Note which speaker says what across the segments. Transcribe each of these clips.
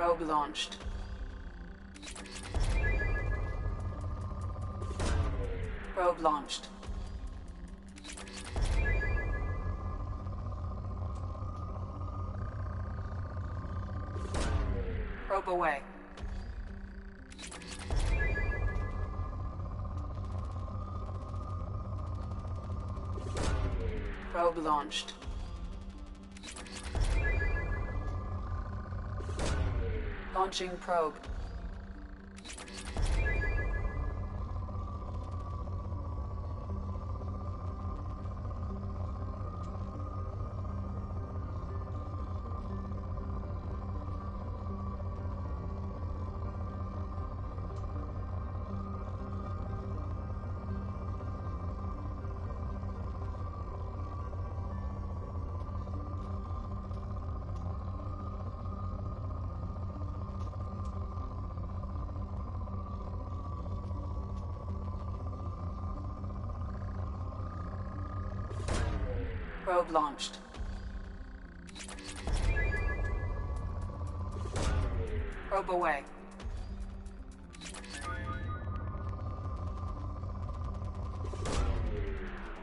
Speaker 1: Probe launched. Probe launched. Probe away. Probe launched. Launching probe. Probe launched. Probe away.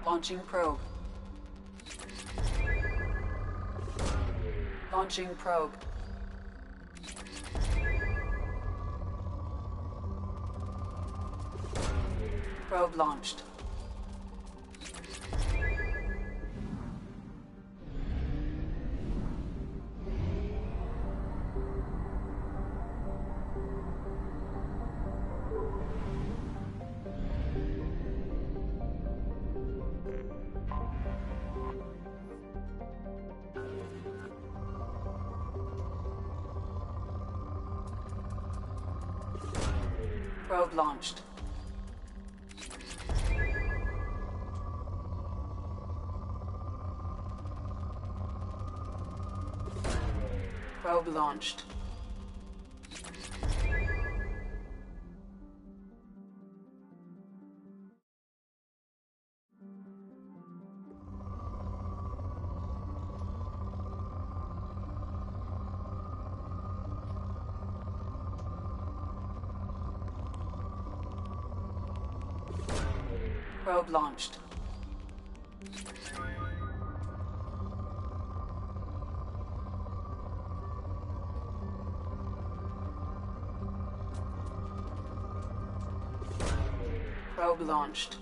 Speaker 1: Launching probe. Launching probe. Probe launched. Probe launched. Probe launched. Probe launched. Probe launched.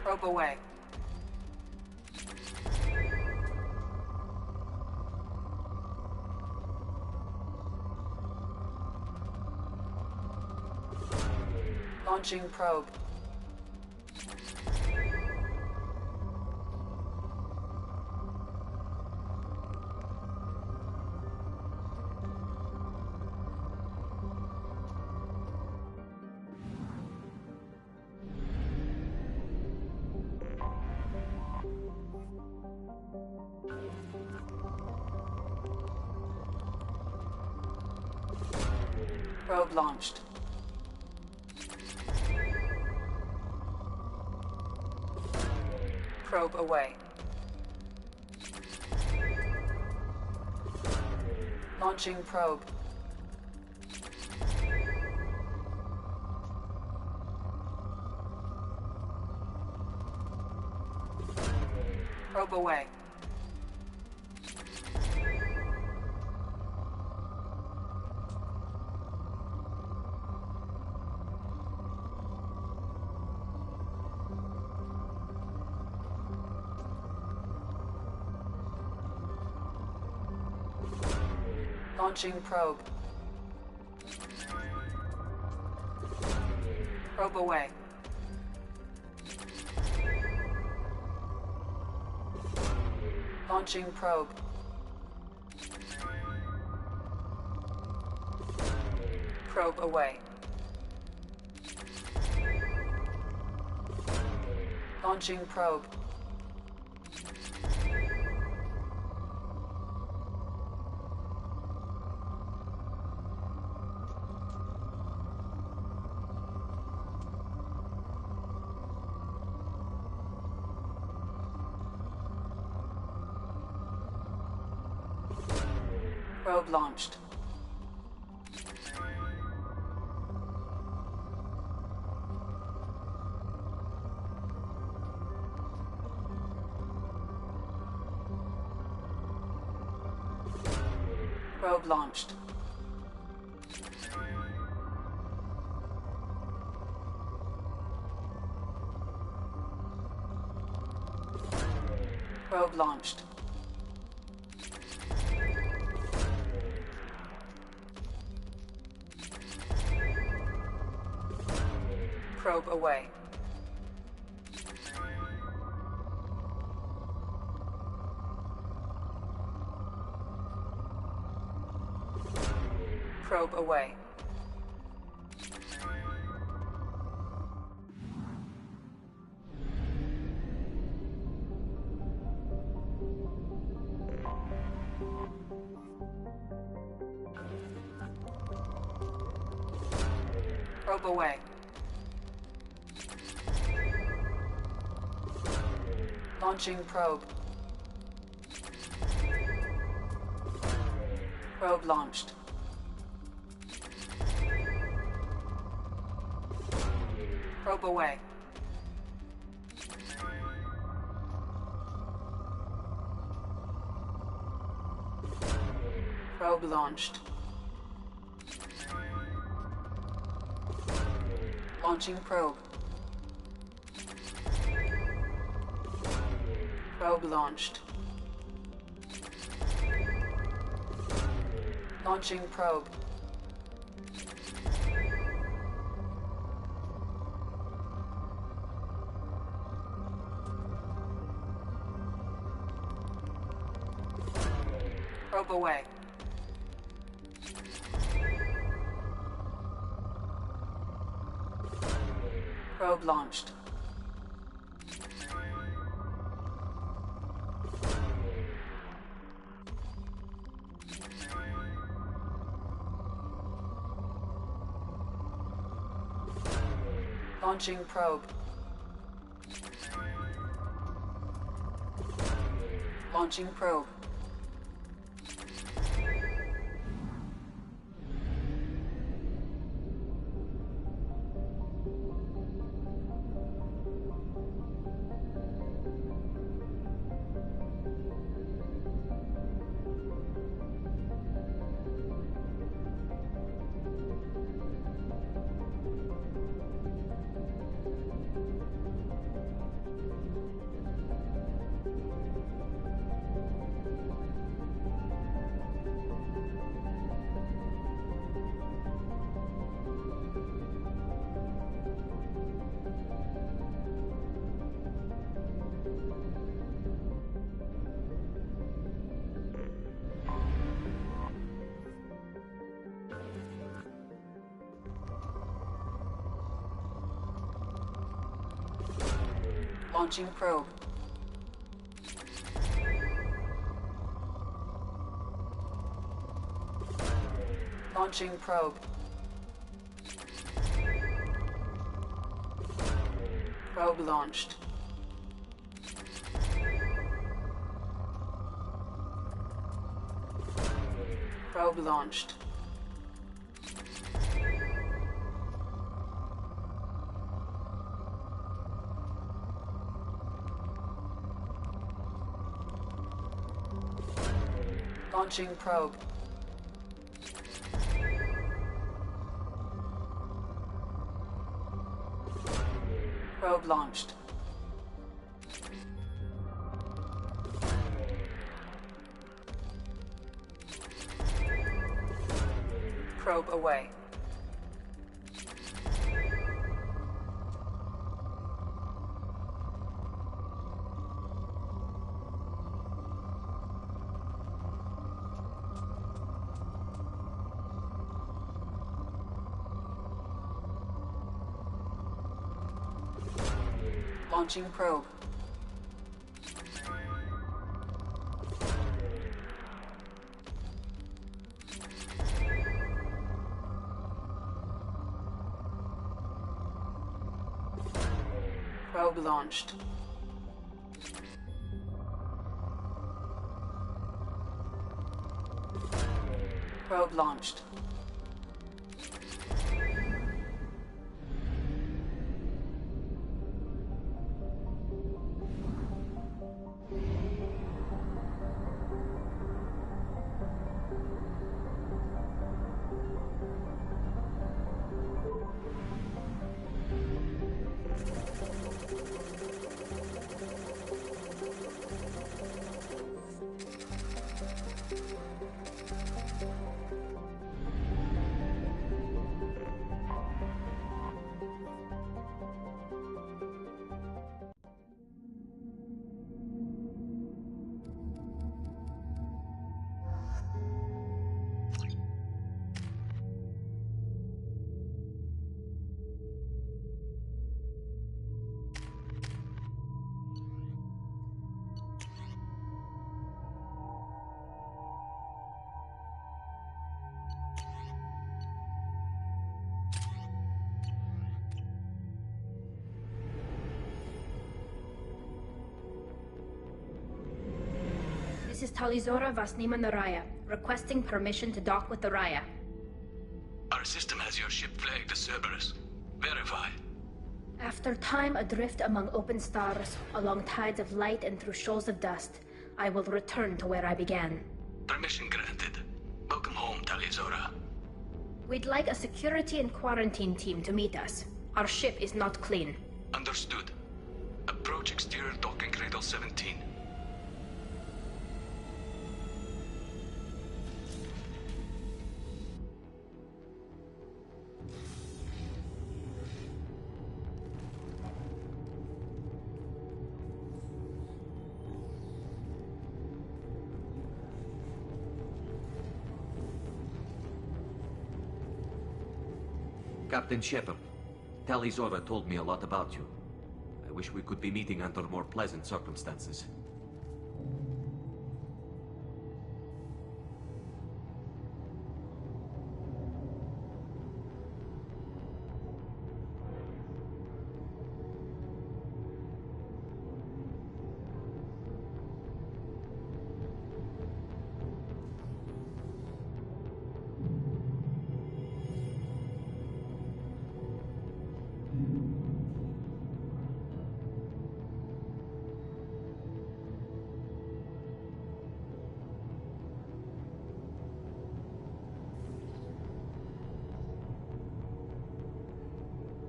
Speaker 1: Probe away. Launching probe. Probe launched. Probe away. Launching probe. Probe away. Launching probe. Probe away. Launching probe. Probe away. Launching probe. Probe launched. Probe launched. Probe launched. Probe away. Probe away. Probe away. Launching probe. Probe launched. Probe away. Probe launched. Launching probe. Probe launched. Launching probe. Probe away. Probe launched. Launching probe. Launching probe. Launching probe. Launching probe. Probe launched. Probe launched. Launching probe. Probe launched. Probe away. Launching probe. Probe launched. Probe launched.
Speaker 2: This is Talizora Vasnima Naraya, requesting permission to dock with the Raya.
Speaker 3: Our system has your ship flagged as Cerberus. Verify.
Speaker 2: After time adrift among open stars, along tides of light and through shoals of dust, I will return to where I began.
Speaker 3: Permission granted. Welcome home, Talizora.
Speaker 2: We'd like a security and quarantine team to meet us. Our ship is not clean.
Speaker 3: Understood. Approach exterior docking cradle 17.
Speaker 4: Captain Shepard, Talizora told me a lot about you. I wish we could be meeting under more pleasant circumstances.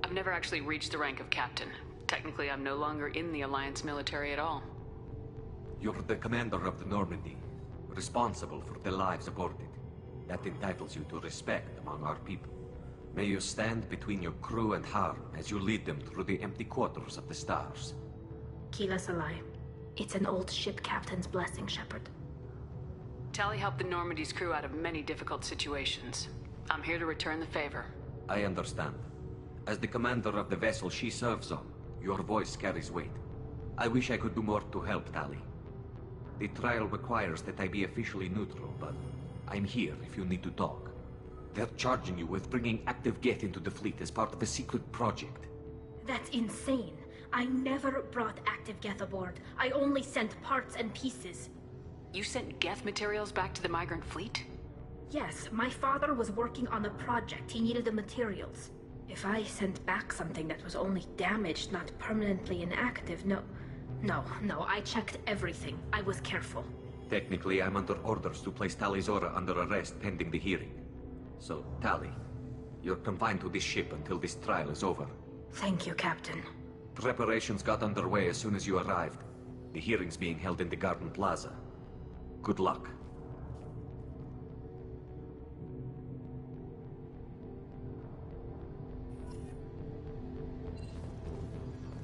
Speaker 5: I've never actually reached the rank of captain. Technically, I'm no longer in the Alliance military at all.
Speaker 4: You're the commander of the Normandy, responsible for the lives aborted. That entitles you to respect among our people. May you stand between your crew and harm as you lead them through the empty quarters of the stars.
Speaker 2: Kila Salai. It's an old ship captain's blessing, Shepard.
Speaker 5: Tali helped the Normandy's crew out of many difficult situations. I'm here to return the favor.
Speaker 4: I understand. As the commander of the vessel she serves on, your voice carries weight. I wish I could do more to help Tali. The trial requires that I be officially neutral, but I'm here if you need to talk. They're charging you with bringing active Geth into the fleet as part of a secret project.
Speaker 2: That's insane. I never brought active Geth aboard. I only sent parts and pieces.
Speaker 5: You sent Geth materials back to the migrant fleet?
Speaker 2: Yes, my father was working on a project. He needed the materials. If I sent back something that was only damaged, not permanently inactive, no, I checked everything. I was careful.
Speaker 4: Technically, I'm under orders to place Tali Zora under arrest pending the hearing. So, Tali, you're confined to this ship until this trial is over.
Speaker 2: Thank you, Captain.
Speaker 4: Preparations got underway as soon as you arrived. The hearing's being held in the Garden Plaza. Good luck.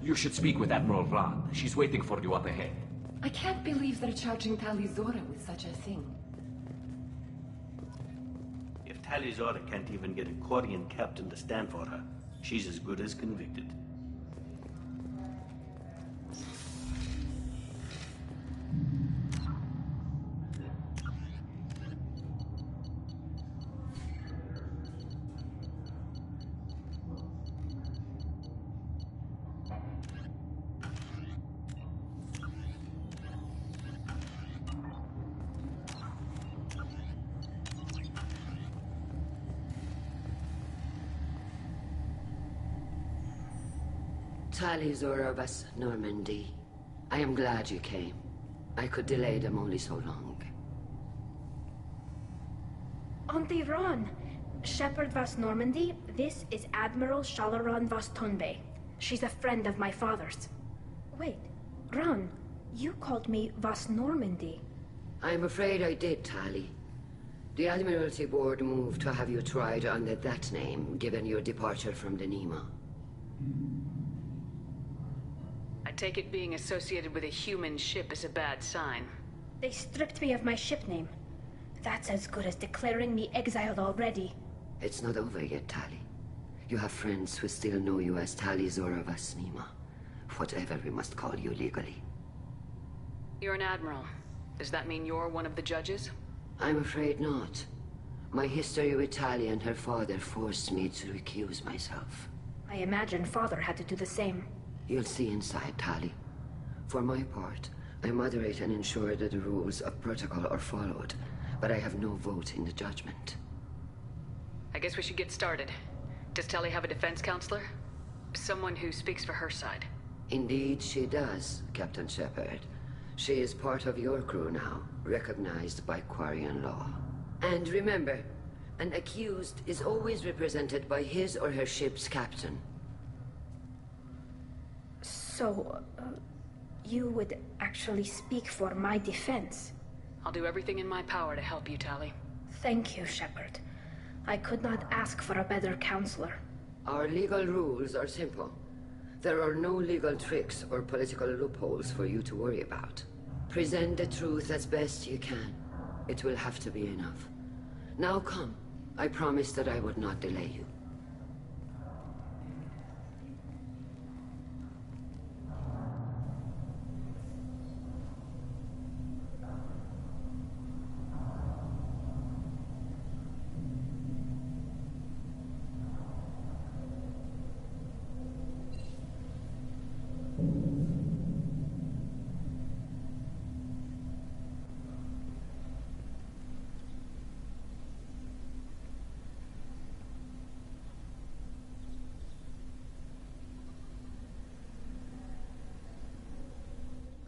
Speaker 4: You should speak with Admiral Rand. She's waiting for you up ahead.
Speaker 6: I can't believe they're charging Tali Zora with such a thing.
Speaker 7: If Tali Zora can't even get a Quarian captain to stand for her, she's as good as convicted.
Speaker 8: Tali Zora Vas Normandy. I am glad you came. I could delay them only so long.
Speaker 2: Auntie Ron! Shepard Vas Normandy, this is Admiral Shalaron Vas Tonbe. She's a friend of my father's. Wait, Ron, you called me Vas Normandy.
Speaker 8: I'm afraid I did, Tali. The Admiralty Board moved to have you tried under that name, given your departure from the Nima.
Speaker 5: I take it being associated with a human ship is a bad sign.
Speaker 2: They stripped me of my ship name. That's as good as declaring me exiled already.
Speaker 8: It's not over yet, Tali. You have friends who still know you as Tali Zora Vas Nima. Whatever we must call you legally.
Speaker 5: You're an admiral. Does that mean you're one of the judges?
Speaker 8: I'm afraid not. My history with Tali and her father forced me to recuse myself.
Speaker 2: I imagine father had to do the same.
Speaker 8: You'll see inside, Tali. For my part, I moderate and ensure that the rules of protocol are followed, but I have no vote in the judgment.
Speaker 5: I guess we should get started. Does Tali have a defense counselor? Someone who speaks for her side.
Speaker 8: Indeed she does, Captain Shepard. She is part of your crew now, recognized by Quarian law. And remember, an accused is always represented by his or her ship's captain.
Speaker 2: So, you would actually speak for my defense?
Speaker 5: I'll do everything in my power to help you, Tali.
Speaker 2: Thank you, Shepard. I could not ask for a better counselor.
Speaker 8: Our legal rules are simple. There are no legal tricks or political loopholes for you to worry about. Present the truth as best you can. It will have to be enough. Now come. I promise that I would not delay you.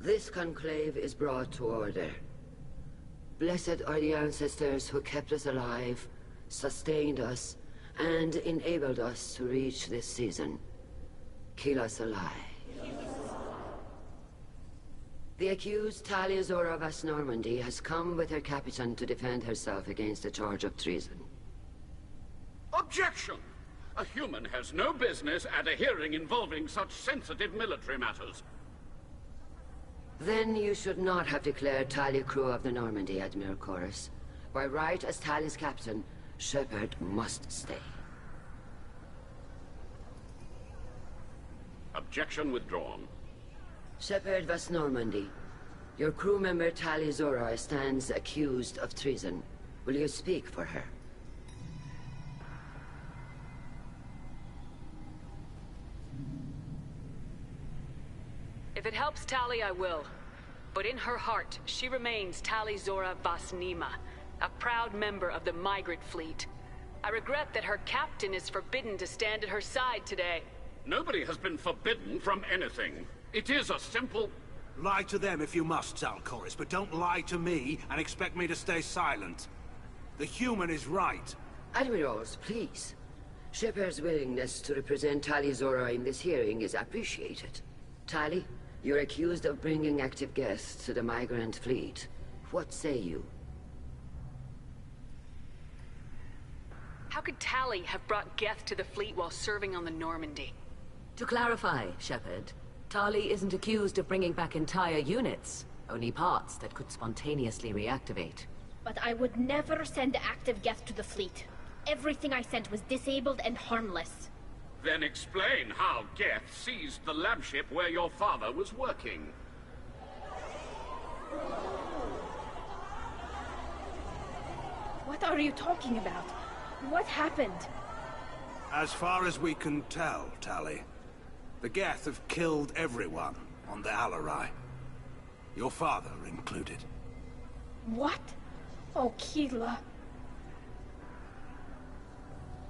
Speaker 8: This conclave is brought to order. Blessed are the ancestors who kept us alive, sustained us, and enabled us to reach this season. Keep us alive. The accused Tali Zora Vas Normandy has come with her captain to defend herself against a charge of treason.
Speaker 9: Objection! A human has no business at a hearing involving such sensitive military matters.
Speaker 8: Then you should not have declared Tali crew of the Normandy, Admiral Chorus. By right as Tali's captain, Shepard must stay.
Speaker 9: Objection withdrawn.
Speaker 8: Shepard Vas Normandy, your crew member Tali Zora stands accused of treason. Will you speak for her?
Speaker 5: If it helps Tali, I will. But in her heart, she remains Tali Zora Vas Nima, a proud member of the Migrant Fleet. I regret that her captain is forbidden to stand at her side today.
Speaker 9: Nobody has been forbidden from anything. It is a simple...
Speaker 10: Lie to them if you must, Zalcoris, but don't lie to me and expect me to stay silent. The human is right.
Speaker 8: Admirals, please. Shepard's willingness to represent Tali Zora in this hearing is appreciated. Tali, you're accused of bringing active guests to the Migrant Fleet. What say you?
Speaker 5: How could Tali have brought Geth to the fleet while serving on the Normandy?
Speaker 11: To clarify, Shepard, Tali isn't accused of bringing back entire units, only parts that could spontaneously reactivate.
Speaker 2: But I would never send active Geth to the fleet. Everything I sent was disabled and harmless.
Speaker 9: Then explain how Geth seized the lab ship where your father was working.
Speaker 2: What are you talking about? What happened?
Speaker 10: As far as we can tell, Tali, the Geth have killed everyone on the Alarai. Your father included.
Speaker 2: What? Oh, Keela.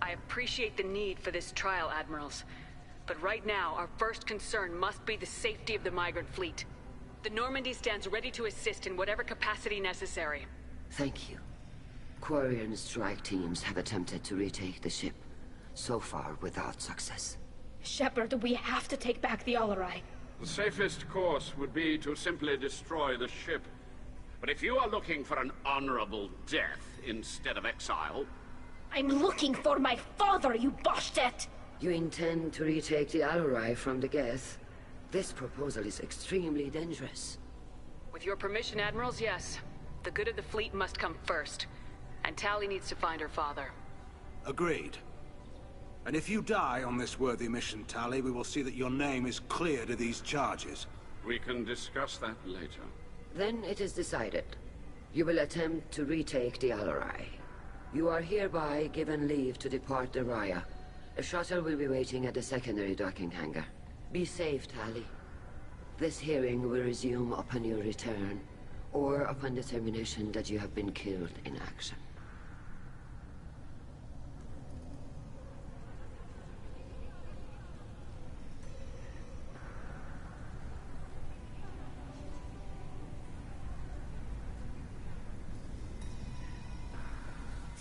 Speaker 5: I appreciate the need for this trial, Admirals. But right now, our first concern must be the safety of the Migrant Fleet. The Normandy stands ready to assist in whatever capacity necessary.
Speaker 8: Thank you. Quarian strike teams have attempted to retake the ship, so far without success.
Speaker 2: Shepard, we have to take back the Alarai.
Speaker 9: The safest course would be to simply destroy the ship. But if you are looking for an honorable death instead of exile...
Speaker 2: I'm looking for my father, you Bastet!
Speaker 8: You intend to retake the Alarai from the Geth? This proposal is extremely dangerous.
Speaker 5: With your permission, Admirals, yes. The good of the fleet must come first. And Tali needs to find her father.
Speaker 10: Agreed. And if you die on this worthy mission, Tali, we will see that your name is cleared of these charges.
Speaker 9: We can discuss that later.
Speaker 8: Then it is decided. You will attempt to retake the Alarai. You are hereby given leave to depart the Raya. A shuttle will be waiting at the secondary docking hangar. Be safe, Tali. This hearing will resume upon your return, or upon determination that you have been killed in action.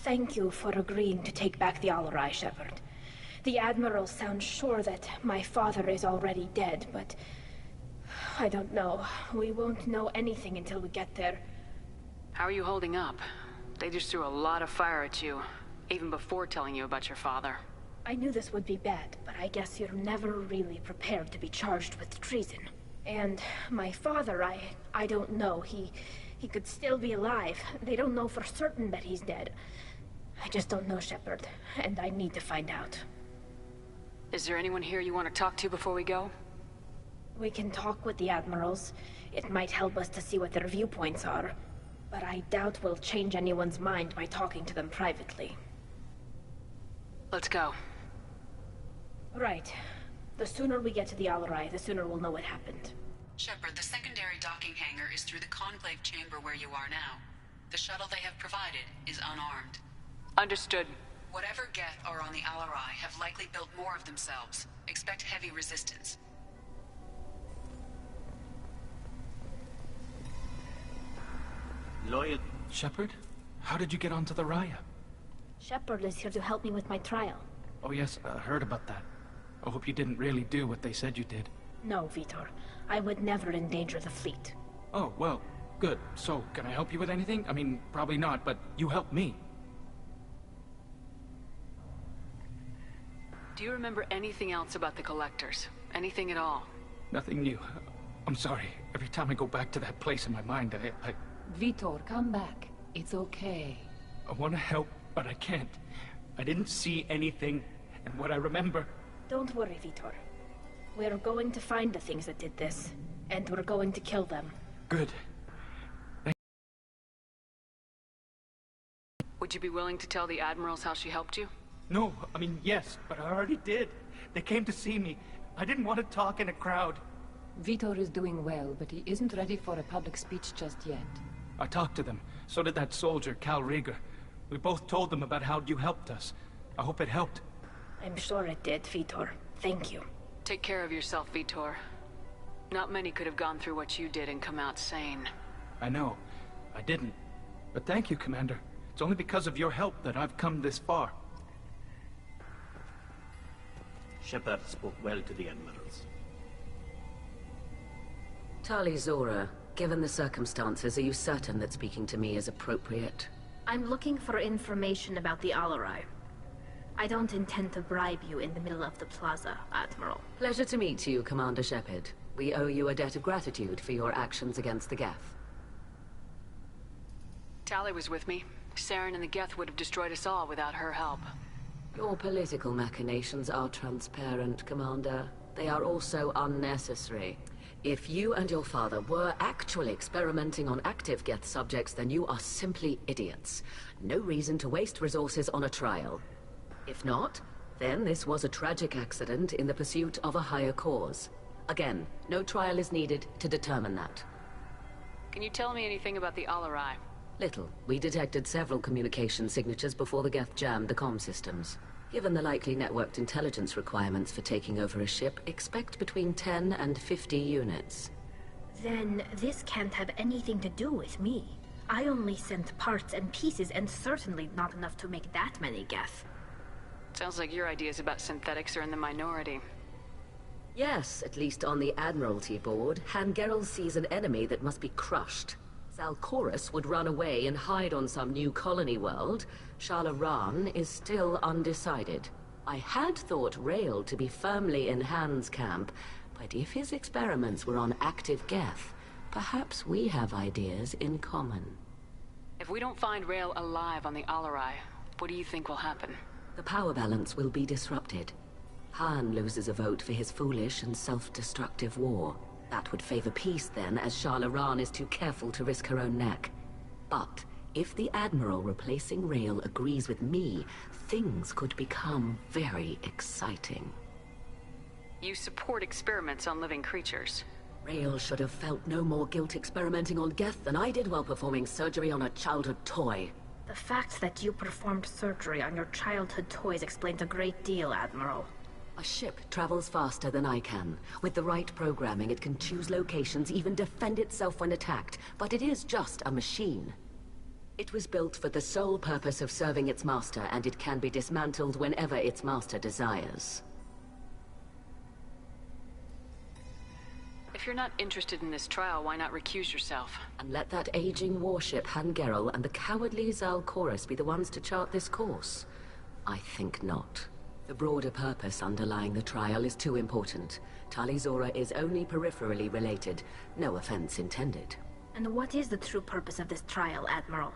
Speaker 2: Thank you for agreeing to take back the Alarai, Shepard. The Admiral sounds sure that my father is already dead, but... I don't know. We won't know anything until we get there.
Speaker 5: How are you holding up? They just threw a lot of fire at you, even before telling you about your father.
Speaker 2: I knew this would be bad, but I guess you're never really prepared to be charged with treason. And my father, I don't know. He could still be alive. They don't know for certain that he's dead. I just don't know, Shepard, and I need to find out.
Speaker 5: Is there anyone here you want to talk to before we go?
Speaker 2: We can talk with the Admirals. It might help us to see what their viewpoints are. But I doubt we'll change anyone's mind by talking to them privately.
Speaker 5: Let's go.
Speaker 2: Right. The sooner we get to the Alarai, the sooner we'll know what happened.
Speaker 1: Shepard, the secondary docking hangar is through the Conclave chamber where you are now. The shuttle they have provided is unarmed.
Speaker 5: Understood.
Speaker 1: Whatever Geth are on the Alarai have likely built more of themselves. Expect heavy resistance.
Speaker 7: Loyal...
Speaker 12: Shepard? How did you get onto the Raya?
Speaker 2: Shepard is here to help me with my trial.
Speaker 12: Oh yes, I heard about that. I hope you didn't really do what they said you did.
Speaker 2: No, Vitor. I would never endanger the fleet.
Speaker 12: Oh, well, good. So, can I help you with anything? I mean, probably not, but you helped me.
Speaker 5: Do you remember anything else about the Collectors? Anything at all?
Speaker 12: Nothing new. I'm sorry. Every time I go back to that place in my mind, I
Speaker 6: Vitor, come back. It's okay.
Speaker 12: I want to help, but I can't. I didn't see anything, and what I remember...
Speaker 2: Don't worry, Vitor. We're going to find the things that did this, and we're going to kill them.
Speaker 12: Good.
Speaker 5: Would you be willing to tell the Admirals how she helped you?
Speaker 12: No, I mean, yes, but I already did. They came to see me. I didn't want to talk in a crowd.
Speaker 6: Vitor is doing well, but he isn't ready for a public speech just yet.
Speaker 12: I talked to them. So did that soldier, Cal Rieger. We both told them about how you helped us. I hope it helped.
Speaker 2: I'm sure it did, Vitor. Thank you.
Speaker 5: Take care of yourself, Vitor. Not many could have gone through what you did and come out sane.
Speaker 12: I know. I didn't. But thank you, Commander. It's only because of your help that I've come this far.
Speaker 7: Shepard spoke well to the Admirals.
Speaker 11: Tali Zora, given the circumstances, are you certain that speaking to me is appropriate?
Speaker 2: I'm looking for information about the Alarai. I don't intend to bribe you in the middle of the plaza, Admiral.
Speaker 11: Pleasure to meet you, Commander Shepard. We owe you a debt of gratitude for your actions against the Geth.
Speaker 5: Tali was with me. Saren and the Geth would have destroyed us all without her help.
Speaker 11: Your political machinations are transparent, Commander. They are also unnecessary. If you and your father were actually experimenting on active Geth subjects, then you are simply idiots. No reason to waste resources on a trial. If not, then this was a tragic accident in the pursuit of a higher cause. Again, no trial is needed to determine that.
Speaker 5: Can you tell me anything about the Alarai?
Speaker 11: Little. We detected several communication signatures before the Geth jammed the comm systems. Given the likely networked intelligence requirements for taking over a ship, expect between 10 and 50 units.
Speaker 2: Then this can't have anything to do with me. I only sent parts and pieces, and certainly not enough to make that many Geth.
Speaker 5: Sounds like your ideas about synthetics are in the minority.
Speaker 11: Yes, at least on the Admiralty board, Hangerel sees an enemy that must be crushed. Zalcorus would run away and hide on some new colony world. Shala-Ran is still undecided. I had thought Rael to be firmly in Han's camp, but if his experiments were on active Geth, perhaps we have ideas in common.
Speaker 5: If we don't find Rael alive on the Alarai, what do you think will happen?
Speaker 11: The power balance will be disrupted. Han loses a vote for his foolish and self-destructive war. That would favor peace then, as Shala-Ran is too careful to risk her own neck. But if the Admiral replacing Rael agrees with me, things could become very exciting.
Speaker 5: You support experiments on living creatures.
Speaker 11: Rael should have felt no more guilt experimenting on Geth than I did while performing surgery on a childhood toy.
Speaker 2: The fact that you performed surgery on your childhood toys explains a great deal, Admiral.
Speaker 11: A ship travels faster than I can. With the right programming, it can choose locations, even defend itself when attacked. But it is just a machine. It was built for the sole purpose of serving its master, and it can be dismantled whenever its master desires.
Speaker 5: If you're not interested in this trial, why not recuse yourself?
Speaker 11: And let that aging warship Hangerel and the cowardly Zalcorus be the ones to chart this course? I think not. The broader purpose underlying the trial is too important. Tali Zora is only peripherally related. No offense intended.
Speaker 2: And what is the true purpose of this trial, Admiral?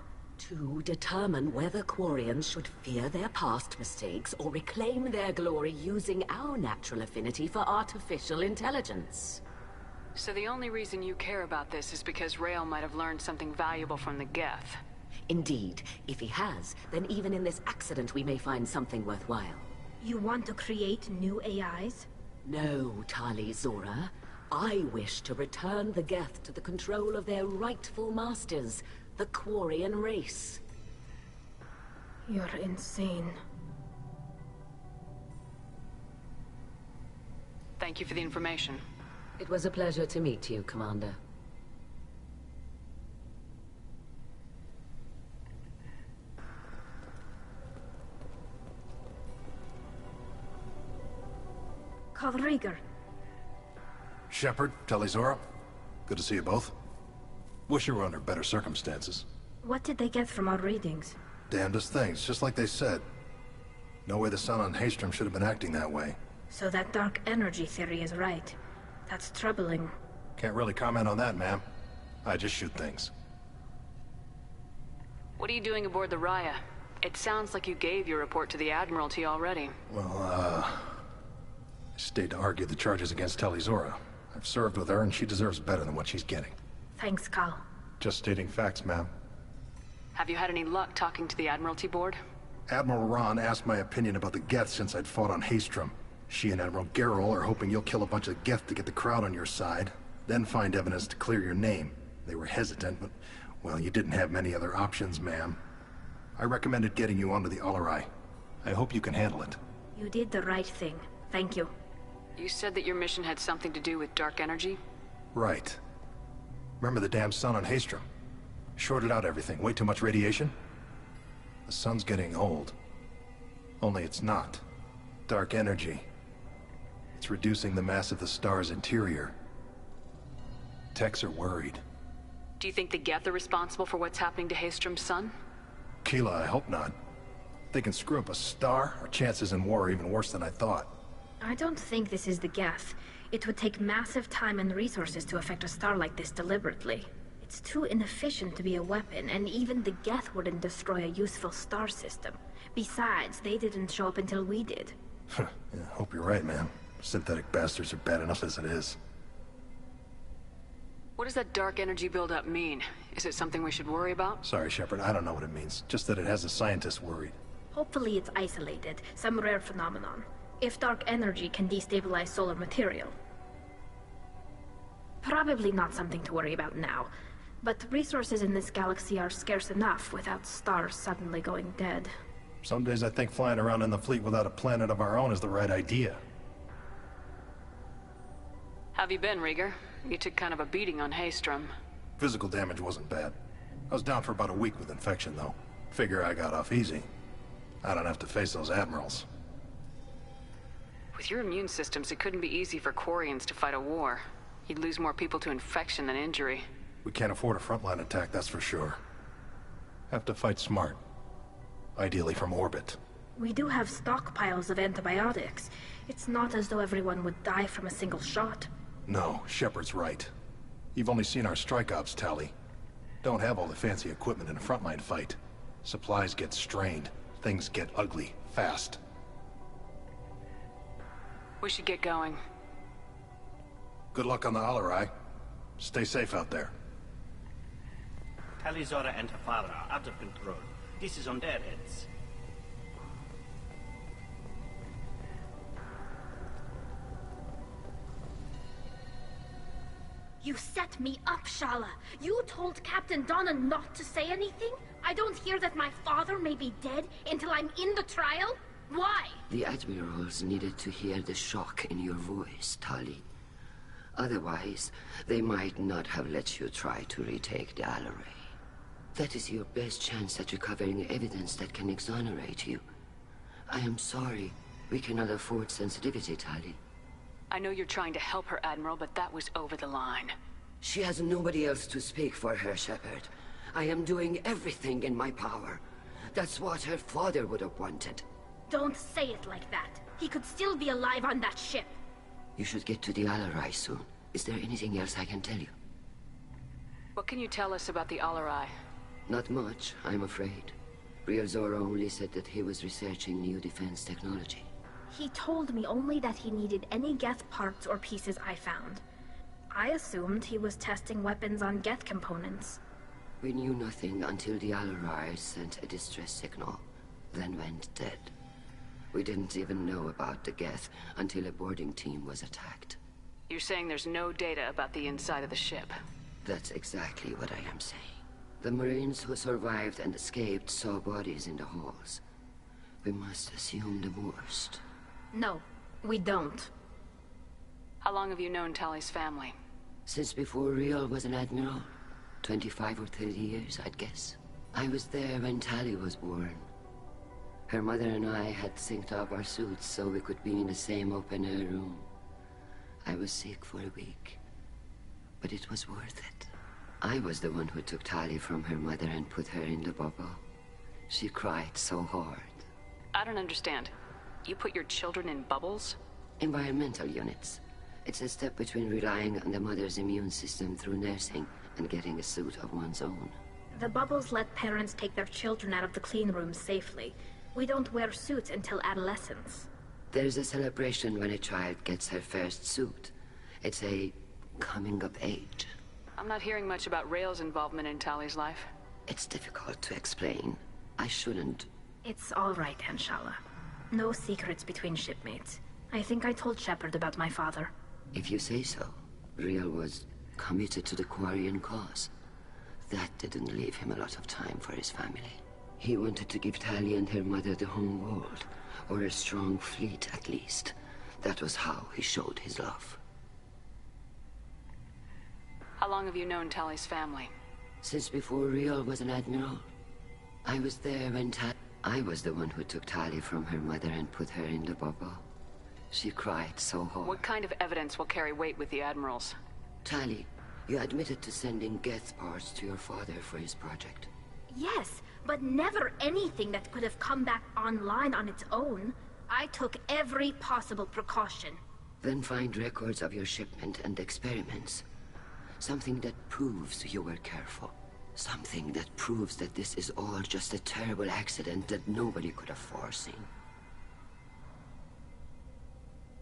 Speaker 11: To determine whether Quarians should fear their past mistakes or reclaim their glory using our natural affinity for artificial intelligence.
Speaker 5: So the only reason you care about this is because Rael might have learned something valuable from the Geth.
Speaker 11: Indeed. If he has, then even in this accident we may find something worthwhile.
Speaker 2: You want to create new AIs?
Speaker 11: No, Tali Zora. I wish to return the Geth to the control of their rightful masters, the Quarian race.
Speaker 2: You're insane.
Speaker 5: Thank you for the information.
Speaker 11: It was a pleasure to meet you, Commander.
Speaker 2: Cal Rieger.
Speaker 13: Shepard, Tali Zora. Good to see you both. Wish you were under better circumstances.
Speaker 2: What did they get from our readings?
Speaker 13: Damnedest things, just like they said. No way the sun on Haystrom should have been acting that way.
Speaker 2: So that dark energy theory is right. That's troubling.
Speaker 13: Can't really comment on that, ma'am. I just shoot things.
Speaker 5: What are you doing aboard the Raya? It sounds like you gave your report to the Admiralty already.
Speaker 13: Well, I stayed to argue the charges against Tali Zora. I've served with her, and she deserves better than what she's getting.
Speaker 2: Thanks, Cal.
Speaker 13: Just stating facts, ma'am.
Speaker 5: Have you had any luck talking to the Admiralty board?
Speaker 13: Admiral Ron asked my opinion about the Geth since I'd fought on Haystrom. She and Admiral Gerrel are hoping you'll kill a bunch of Geth to get the crowd on your side, then find evidence to clear your name. They were hesitant, but, well, you didn't have many other options, ma'am. I recommended getting you onto the Alarai. I hope you can handle it.
Speaker 2: You did the right thing. Thank you.
Speaker 5: You said that your mission had something to do with dark energy?
Speaker 13: Right. Remember the damn sun on Haestrom? Shorted out everything. Way too much radiation? The sun's getting old. Only it's not. Dark energy. It's reducing the mass of the star's interior. Techs are worried.
Speaker 5: Do you think the Geth are responsible for what's happening to Haestrom's sun?
Speaker 13: Keela, I hope not. If they can screw up a star, our chances in war are even worse than I thought.
Speaker 2: I don't think this is the Geth. It would take massive time and resources to affect a star like this deliberately. It's too inefficient to be a weapon, and even the Geth wouldn't destroy a useful star system. Besides, they didn't show up until we did.
Speaker 13: Yeah, hope you're right, man. Synthetic bastards are bad enough as it is.
Speaker 5: What does that dark energy buildup mean? Is it something we should worry about?
Speaker 13: Sorry, Shepard, I don't know what it means. Just that it has the scientists worried.
Speaker 2: Hopefully it's isolated, some rare phenomenon. If dark energy can destabilize solar material. Probably not something to worry about now. But resources in this galaxy are scarce enough without stars suddenly going dead.
Speaker 13: Some days I think flying around in the fleet without a planet of our own is the right idea.
Speaker 5: Have you been, Rieger? You took kind of a beating on Haestrom.
Speaker 13: Physical damage wasn't bad. I was down for about a week with infection, though. Figure I got off easy. I don't have to face those admirals.
Speaker 5: With your immune systems, it couldn't be easy for Quarians to fight a war. You'd lose more people to infection than injury.
Speaker 13: We can't afford a frontline attack, that's for sure. Have to fight smart. Ideally from orbit.
Speaker 2: We do have stockpiles of antibiotics. It's not as though everyone would die from a single shot.
Speaker 13: No, Shepard's right. You've only seen our strike ops tally. Don't have all the fancy equipment in a frontline fight. Supplies get strained. Things get ugly, fast.
Speaker 5: We should get going.
Speaker 13: Good luck on the Alarai. Stay safe out there.
Speaker 7: Tali Zora and her father are out of control. This is on their heads.
Speaker 2: You set me up, Shala. You told Captain Donna not to say anything? I don't hear that my father may be dead until I'm in the trial? Why?
Speaker 8: The admirals needed to hear the shock in your voice, Tali. Otherwise, they might not have let you try to retake the Alarai. That is your best chance at recovering evidence that can exonerate you. I am sorry. We cannot afford sensitivity, Tali.
Speaker 5: I know you're trying to help her, Admiral, but that was over the line.
Speaker 8: She has nobody else to speak for her, Shepard. I am doing everything in my power. That's what her father would have wanted.
Speaker 2: Don't say it like that. He could still be alive on that ship.
Speaker 8: You should get to the Alarai soon. Is there anything else I can tell you?
Speaker 5: What can you tell us about the Alarai?
Speaker 8: Not much, I'm afraid. Real Zora only said that he was researching new defense technology.
Speaker 2: He told me only that he needed any Geth parts or pieces I found. I assumed he was testing weapons on Geth components.
Speaker 8: We knew nothing until the Alarai sent a distress signal, then went dead. We didn't even know about the Geth until a boarding team was attacked.
Speaker 5: You're saying there's no data about the inside of the ship?
Speaker 8: That's exactly what I am saying. The Marines who survived and escaped saw bodies in the halls. We must assume the worst.
Speaker 2: No, we don't.
Speaker 5: How long have you known Tali's family?
Speaker 8: Since before Real was an admiral. 25 or 30 years, I'd guess. I was there when Tali was born. Her mother and I had synced up our suits so we could be in the same open-air room. I was sick for a week, but it was worth it. I was the one who took Tali from her mother and put her in the bubble. She cried so hard.
Speaker 5: I don't understand. You put your children in bubbles?
Speaker 8: Environmental units. It's a step between relying on the mother's immune system through nursing and getting a suit of one's own.
Speaker 2: The bubbles let parents take their children out of the clean rooms safely. We don't wear suits until adolescence.
Speaker 8: There's a celebration when a child gets her first suit. It's a coming of age.
Speaker 5: I'm not hearing much about Rael's involvement in Tali's life.
Speaker 8: It's difficult to explain. I shouldn't.
Speaker 2: It's all right, Anshala. No secrets between shipmates. I think I told Shepard about my father.
Speaker 8: If you say so. Riel was committed to the Quarian cause. That didn't leave him a lot of time for his family. He wanted to give Tali and her mother the home world, or a strong fleet at least. That was how he showed his love.
Speaker 5: How long have you known Tali's family?
Speaker 8: Since before Riel was an admiral. I was there when I was the one who took Tali from her mother and put her in the bubble. She cried so hard.
Speaker 5: What kind of evidence will carry weight with the admirals?
Speaker 8: Tali, you admitted to sending Geth parts to your father for his project.
Speaker 2: Yes, but never anything that could have come back online on its own. I took every possible precaution.
Speaker 8: Then find records of your shipment and experiments. Something that proves you were careful. Something that proves that this is all just a terrible accident that nobody could have foreseen.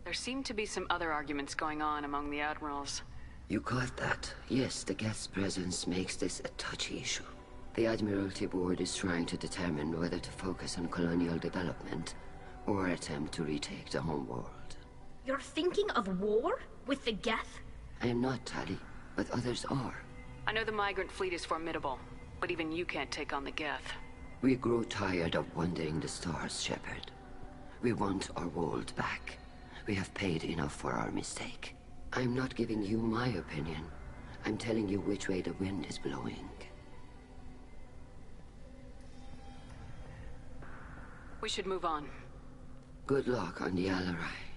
Speaker 5: There seem to be some other arguments going on among the admirals.
Speaker 8: You caught that? Yes, the Geth's presence makes this a touchy issue. The Admiralty Board is trying to determine whether to focus on colonial development or attempt to retake the home world.
Speaker 2: You're thinking of war? With the Geth?
Speaker 8: I am not, Tali, but others are.
Speaker 5: I know the migrant fleet is formidable, but even you can't take on the Geth.
Speaker 8: We grow tired of wandering the stars, Shepard. We want our world back. We have paid enough for our mistake. I'm not giving you my opinion. I'm telling you which way the wind is blowing.
Speaker 5: We should move on.
Speaker 8: Good luck on the Alarai.